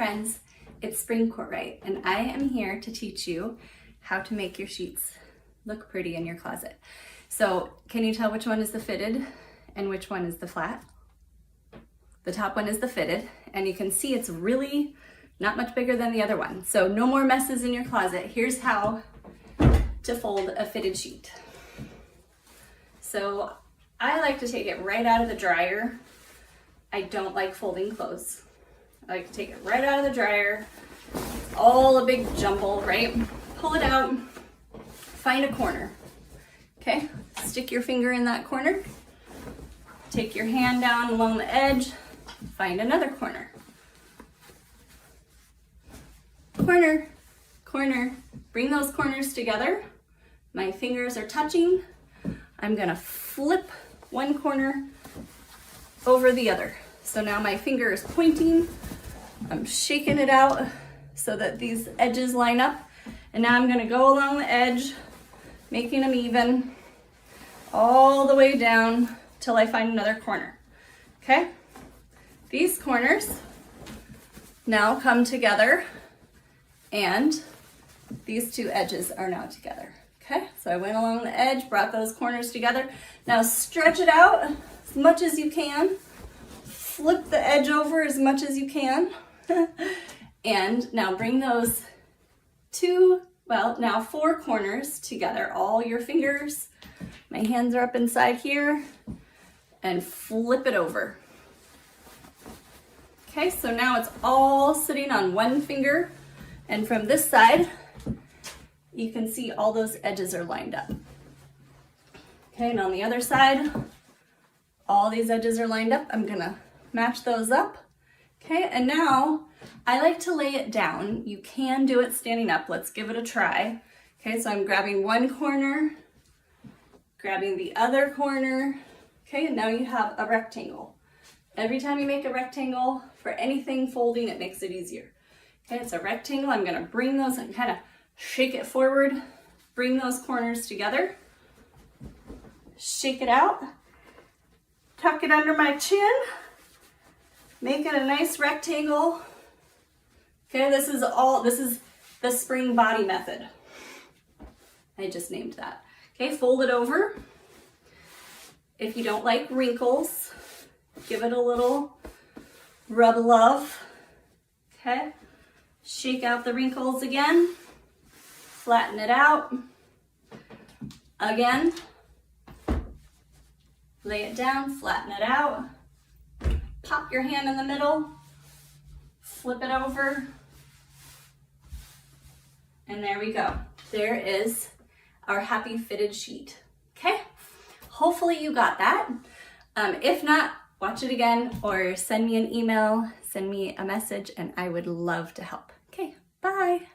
friends, it's Spring Courtright, and I am here to teach you how to make your sheets look pretty in your closet. So can you tell which one is the fitted and which one is the flat? The top one is the fitted, and you can see it's really not much bigger than the other one. So no more messes in your closet. Here's how to fold a fitted sheet. So I like to take it right out of the dryer. I don't like folding clothes. I like to take it right out of the dryer. It's all a big jumble, right? Pull it out, find a corner, okay? Stick your finger in that corner. Take your hand down along the edge, find another corner. Corner, corner, bring those corners together. My fingers are touching. I'm gonna flip one corner over the other. So now my finger is pointing. I'm shaking it out so that these edges line up. And now I'm gonna go along the edge, making them even, all the way down till I find another corner, okay? These corners now come together and these two edges are now together, okay? So I went along the edge, brought those corners together. Now stretch it out as much as you can. Flip the edge over as much as you can. And now bring those now 4 corners together. All your fingers, my hands are up inside here, and flip it over. Okay, so now it's all sitting on one finger. And from this side, you can see all those edges are lined up. Okay, and on the other side, all these edges are lined up. I'm gonna match those up. Okay, and now I like to lay it down. You can do it standing up. Let's give it a try. Okay, so I'm grabbing one corner, grabbing the other corner. Okay, and now you have a rectangle. Every time you make a rectangle for anything folding, it makes it easier. Okay, it's a rectangle. I'm gonna bring those and kind of shake it forward, bring those corners together, shake it out, tuck it under my chin, make it a nice rectangle. Okay, this is the spring body method. I just named that. Okay, fold it over. If you don't like wrinkles, give it a little rub love. Okay, shake out the wrinkles again, flatten it out. Again, lay it down, flatten it out. Pop your hand in the middle, flip it over, and there we go. There is our happy fitted sheet, okay? Hopefully you got that. If not, watch it again or send me an email, send me a message, and I would love to help. Okay, bye.